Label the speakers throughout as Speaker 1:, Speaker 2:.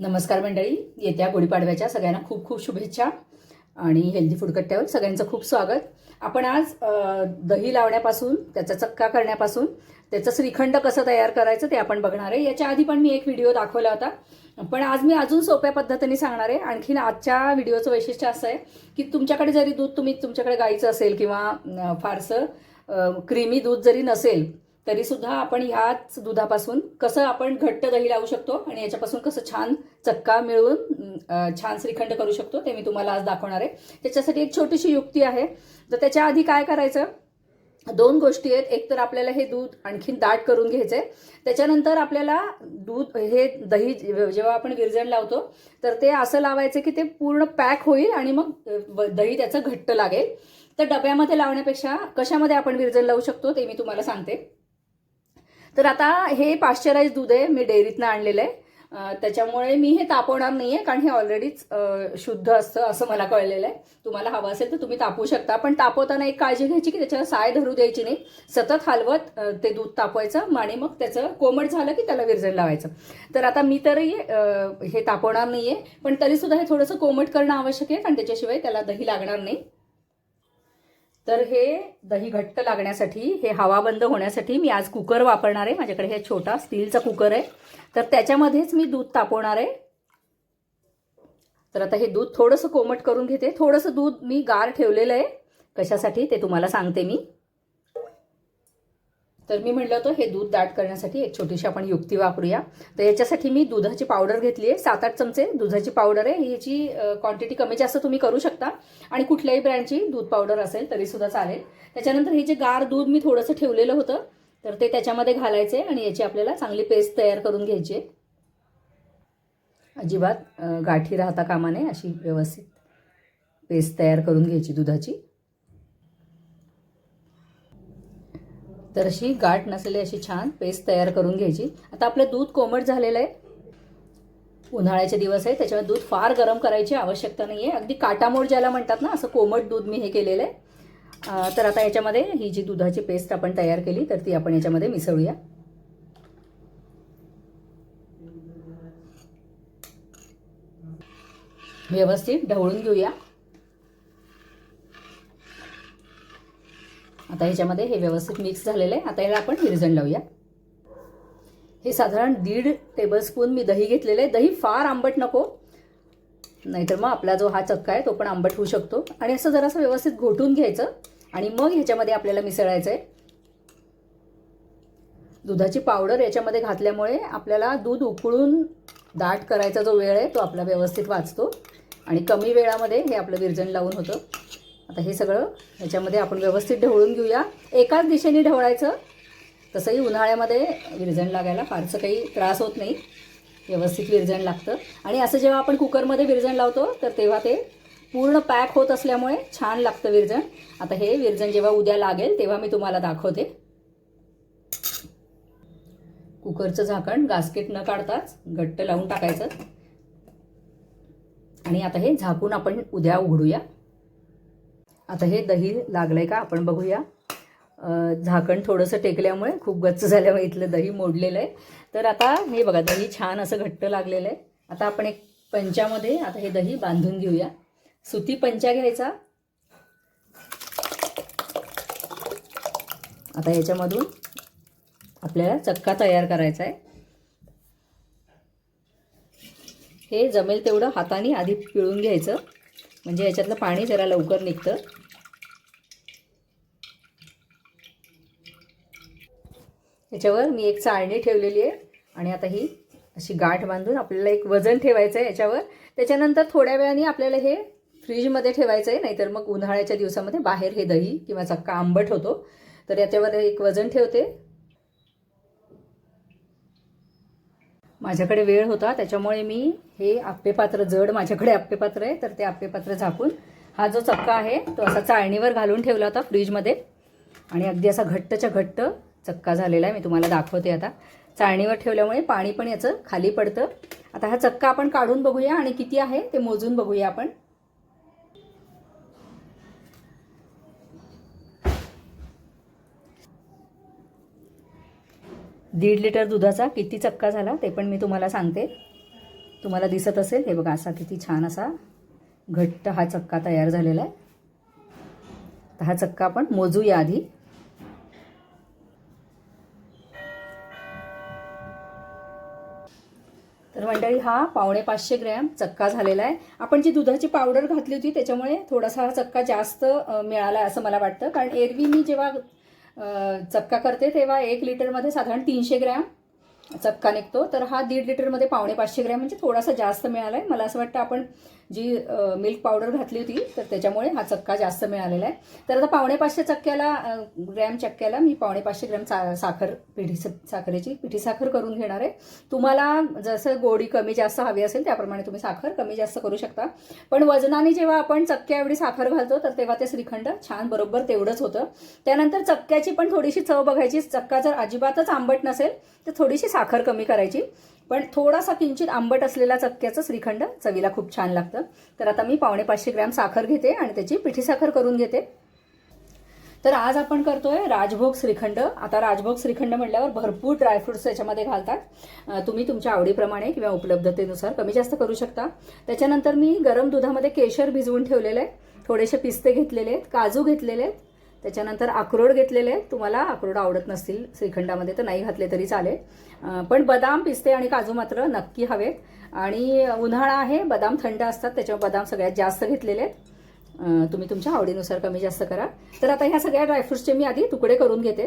Speaker 1: नमस्कार मंडळी, येत्या गुढीपाडव्याच्या सगळ्यांना खूप खूप शुभेच्छा आणि हेल्दी फूड कट्ट्यावर सगळ्यांचं खूप स्वागत. आपण आज दही लावण्यापासून, त्याचा चक्का करण्यापासून, त्याचं श्रीखंड कसं तयार करायचं ते आपण बघणार आहे. याच्या आधी पण मी एक व्हिडिओ दाखवला होता, पण आज मी अजून सोप्या पद्धतीने सांगणार आहे. आणखीन आजच्या व्हिडिओचं वैशिष्ट्य असं आहे की तुमच्याकडे जरी दूध तुमच्याकडे गाईचं असेल किंवा फारसं क्रीमी दूध जरी नसेल तरी सुद्धा आपण ह्याच दुधापासून कसं आपण घट्ट दही लावू शकतो आणि याच्यापासून कसं छान चक्का मिळवून छान श्रीखंड करू शकतो ते मी तुम्हाला आज दाखवणार आहे. त्याच्यासाठी एक छोटीशी युक्ती आहे. तर त्याच्या आधी काय करायचं, दोन गोष्टी आहेत. एक तर आपल्याला हे दूध आणखीन दाट करून घ्यायचंय. त्याच्यानंतर आपल्याला दूध हे दही जेव्हा आपण विरजण लावतो तर ते असं लावायचं की ते पूर्ण पॅक होईल आणि मग दही त्याचं घट्ट लागेल. तर डब्यामध्ये लावण्यापेक्षा कशामध्ये आपण विरजण लावू शकतो ते मी तुम्हाला सांगते. तर आता हे पाश्चराइज दूध आहे, मी डेअरीतनं आणलेलं आहे. त्याच्यामुळे मी हे तापवणार नाही आहे, कारण हे ऑलरेडीच शुद्ध असतं असं मला कळलेलं आहे. तुम्हाला हवं असेल तर तुम्ही तापवू शकता, पण तापवताना एक काळजी घ्यायची की त्याच्यावर साय धरू द्यायची नाही. सतत हलवत ते दूध तापवायचं आणि मग त्याचं कोमट झालं की त्याला विरजण लावायचं. तर आता मी तरी हे तापवणार नाही आहे, पण तरीसुद्धा हे थोडंसं कोमट करणं आवश्यक आहे, कारण त्याच्याशिवाय त्याला दही लागणार नाही. तर हे दही घट्ट लागण्यासाठी, हे हवा बंद होण्यासाठी मी आज कुकर वापरणार आहे. माझ्याकडे हे छोटा स्टीलचा कुकर आहे, तर त्याच्यामध्येच मी दूध तापवणार आहे. तर आता हे दूध थोडंसं कोमट करून घेते. थोडंसं दूध मी गार ठेवलेलं आहे, कशासाठी ते तुम्हाला सांगते मी. तर मी म्हटलं होतं हे दूध दाट करण्यासाठी एक छोटीशी आपण युक्ती वापरूया. तर याच्यासाठी मी दुधाची पावडर घेतली आहे. 7-8 चमचे दुधाची पावडर आहे. याची क्वांटिटी कमी जास्त तुम्ही करू शकता आणि कुठल्याही ब्रँडची दूध पावडर असेल तरीसुद्धा चालेल. त्याच्यानंतर हे जे गार दूध मी थोडंसं ठेवलेलं होतं तर ते त्याच्यामध्ये घालायचं आहे आणि याची आपल्याला चांगली पेस्ट तयार करून घ्यायची आहे. अजिबात गाठी राहता कामा नये, अशी व्यवस्थित पेस्ट तयार करून घ्यायची दुधाची. तर अशी गाठ नसलेली अशी छान पेस्ट तयार करून घ्यायची. आता आपलं दूध कोमट झालेलं आहे. उन्हाळ्याचे दिवस आहे, त्याच्यामुळे दूध फार गरम करायची आवश्यकता नाही आहे. अगदी काटामोड ज्याला म्हणतात ना, असं कोमट दूध मी हे केलेलं आहे. तर आता याच्यामध्ये ही जी दुधाची पेस्ट आपण तयार केली तर ती आपण याच्यामध्ये मिसळूया. व्यवस्थित ढवळून घेऊया. आता ह्याच्यामध्ये हे व्यवस्थित मिक्स झालेलं आहे. आता याला आपण विरजण लावूया. हे साधारण 1.5 टेबलस्पून मी दही घेतलेलं आहे. दही फार आंबट नको, नाहीतर मग आपला जो हा चक्का आहे तो पण आंबट होऊ शकतो. आणि असं जरासं व्यवस्थित घोटून घ्यायचं आणि मग ह्याच्यामध्ये आपल्याला मिसळायचं आहे. दुधाची पावडर याच्यामध्ये घातल्यामुळे आपल्याला दूध उकळून दाट करायचा जो वेळ आहे तो आपला व्यवस्थित वाचतो आणि कमी वेळामध्ये हे आपलं विरजण लावून होतं. आता हे सगळं ह्याच्यामध्ये आपण व्यवस्थित ढवळून घेऊया. एकाच दिशेने ढवळायचं. तसंही उन्हाळ्यामध्ये विरजण लागायला फारसं काही त्रास होत नाही, व्यवस्थित विरजण लागतं. आणि असं जेव्हा आपण कुकरमध्ये विरजण लावतो तर तेव्हा ते पूर्ण पॅक होत असल्यामुळे छान लागतं विरजण. आता हे विरजण जेव्हा उद्या लागेल तेव्हा मी तुम्हाला दाखवते. कुकरचं झाकण गास्केट न काढताच घट्ट लावून टाकायचं आणि आता हे झाकून आपण उद्या उघडूया. आता हे दही लागलंय का आपण बघूया. झाकण थोडंसं टेकल्यामुळे खूप गच्च झाल्यामुळे इथलं दही मोडलेलं आहे. तर आता हे बघा, दही छान असं घट्ट लागलेलं आहे. आता आपण एक पंचामध्ये आता हे दही बांधून घेऊया. सुती पंचा घ्यायचा. आता याच्यामधून आपल्याला चक्का तयार करायचा आहे. हे जमेल तेवढं हाताने आधी पिळून घ्यायचं, म्हणजे याच्यातलं पाणी जरा लवकर निघतं. याच्यावर मी एक चाळणी ठेवलेली आहे आणि आता ही अशी गाठ बांधून आपल्याला एक वजन ठेवायचं आहे याच्यावर. त्याच्यानंतर थोड्या वेळाने आपल्याला हे फ्रीजमध्ये ठेवायचं आहे, नाहीतर मग उन्हाळ्याच्या दिवसामध्ये बाहेर हे दही किंवा चक्का आंबट होतो. तर याच्यावर एक वजन ठेवते. माझ्याकडे वेळ होता त्याच्यामुळे मी हे आप्पेपात्र, जड माझ्याकडे आप्पेपात्र आहे, तर ते आप्पेपात्र झाकून हा जो चक्का आहे तो असा चाळणीवर घालून ठेवला होता फ्रीजमध्ये आणि अगदी असा घट्टच्या घट्ट चक्का झालेला आहे. मी तुम्हाला दाखवते. आता चाळणीवर ठेवल्यामुळे पाणी पण याचं खाली पडतं. आता हा चक्का आपण काढून बघूया आणि किती आहे ते मोजून बघूया आपण. 1.5 लिटर दुधाचा किती चक्का झाला ते पण मी तुम्हाला सांगते. तुम्हाला दिसत असेल, हे बघा असा किती छान असा घट्ट हा चक्का तयार झालेला आहे. तर हा चक्का आपण मोजूया आधी. तर मंडळी हा 550 ग्रॅम चक्का झालेला आहे. आपण जी दुधाची पावडर घातली होती त्याच्यामुळे थोडासा हा चक्का जास्त मिळाला असं मला वाटतं, कारण एरवी मी जेव्हा चक्का करते तेव्हा 1 लिटरमध्ये साधारण 300 ग्रॅम चक्का निघतो, तर हा 1.5 लिटरमध्ये 550 ग्रॅम म्हणजे थोडासा जास्त मिळाला आहे. मला असं वाटतं आपण जी मिल्क पावडर घातली होती तर त्याच्यामुळे हा चक्का जास्त मिळालेला आहे. तर आता 550 ग्रॅम चक्क्याला मी 550 ग्रॅम साखर साखरेची पिठी साखर करून घेणार आहे. तुम्हाला जसं गोडी कमी जास्त हवी असेल त्याप्रमाणे तुम्ही साखर कमी जास्त करू शकता. पण वजनाने जेव्हा आपण चक्क्या एवढी साखर घालतो तर तेव्हा ते श्रीखंड छान बरोबर तेवढंच होतं. त्यानंतर चक्क्याची पण थोडीशी चव बघायची. चक्का जर अजिबातच आंबट नसेल तर थोडीशी साखर कमी करायची, पण थोडासा किंचित आंबट असलेला चक्क्याचं श्रीखंड चवीला खूप छान लागतं. तर आता मी 550 ग्रॅम साखर घेते आणि त्याची पिठी साखर करून घेते. तर आज आपण करतोय राजभोग श्रीखंड. आता राजभोग श्रीखंड म्हटल्यावर भरपूर ड्रायफ्रुट्स त्याच्यामध्ये घालतात. तुम्ही तुमच्या आवडीप्रमाणे किंवा उपलब्धतेनुसार कमी जास्त करू शकता. त्याच्यानंतर मी गरम दुधामध्ये केशर भिजवून ठेवलेलं आहे, थोडेसे पिस्ते घेतलेले आहेत, काजू घेतलेले आहेत, त्याच्यानंतर अक्रोड घेतलेले आहेत. तुम्हाला अक्रोड आवडत नसतील श्रीखंडामध्ये तर नाही घातले तरी चालेल, पण बदाम, पिस्ते आणि काजू मात्र नक्की हवेत. आणि उन्हाळा आहे, बदाम थंड असतात त्याच्यामुळे बदाम सगळ्यात जास्त घेतलेले आहेत. तुम्ही तुमच्या आवडीनुसार कमी जास्त करा. तर आता ह्या सगळ्या ड्रायफ्रुट्सचे मी आधी तुकडे करून घेते.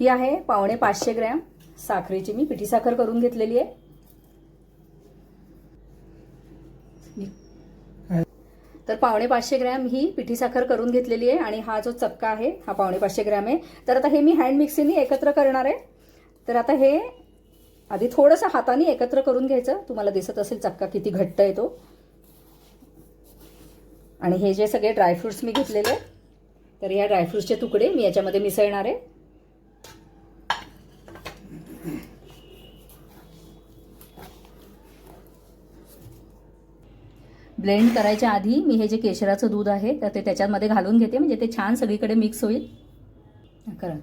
Speaker 1: ही आहे 550 ग्रॅम साखरेची मी पिठी साखर करून घेतलेली आहे. तर 550 ग्रॅम ही पिठी साखर करून घेतलेली आहे आणि हा जो चक्का आहे हा 550 ग्रॅम आहे. तर आता हे मी हँड मिक्सिंगने एकत्र करणार आहे. तर आता हे आधी थोडंसं हाताने एकत्र करून घ्यायचं. तुम्हाला दिसत असेल चक्का किती घट्ट आहे तो. आणि हे जे सगळे ड्रायफ्रुट्स मी घेतलेले तर या ड्रायफ्रुट्सचे तुकडे मी याच्यामध्ये मिसळणार आहे. ब्लेंड करायच्या आधी मी हे जे केशराचं दूध आहे तर ते त्याच्यामध्ये घालून घेते, म्हणजे ते छान सगळीकडे मिक्स होईल. करा.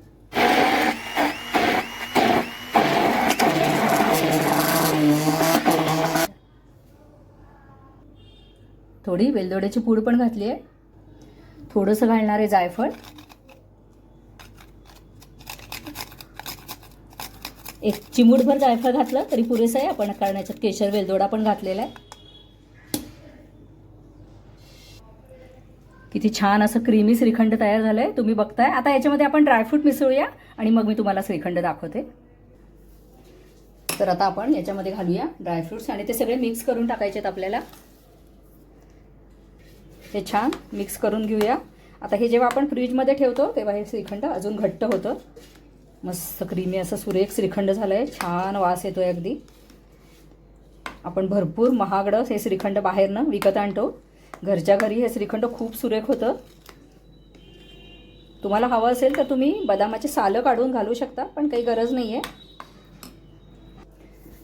Speaker 1: थोडी वेलदोड्याची पूड पण घातली आहे, थोडंसं घालणार आहे जायफळ, एक चिमूटभर जायफळ घातलं तरी पुरेसं आहे. आपण कारण याच्यात केशर वेलदोडा पण घातलेला आहे. किती छान असं क्रीमी श्रीखंड तयार झालंय, तुम्ही बघताय. आता याच्यामध्ये आपण ड्रायफ्रूट मिसळूया आणि मग मी तुम्हाला श्रीखंड दाखवते. तर आता आपण याच्यामध्ये घालूया ड्रायफ्रुट्स आणि ते सगळे मिक्स करून टाकायचेत आपल्याला. हे छान मिक्स करून घेऊया. आता हे जेव्हा आपण फ्रीजमध्ये ठेवतो तेव्हा हे श्रीखंड अजून घट्ट होतं. मस्त क्रीमी असं सुरेख श्रीखंड झालंय, छान वास येतोय अगदी. आपण भरपूर महागडं हे श्रीखंड बाहेरनं विकत आणतो, घरच्या घरी हे श्रीखंड खूप सुरेख होतं. तुम्हाला हवं असेल तर तुम्ही बदामाचे सालं काढून घालू शकता, पण काही गरज नाही आहे.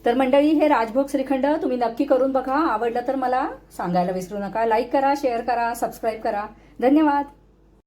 Speaker 1: तर मंडळी हे राजभोग श्रीखंड तुम्ही नक्की करून बघा. आवडलं तर मला सांगायला विसरू नका. लाईक करा, शेअर करा, सबस्क्राईब करा. धन्यवाद.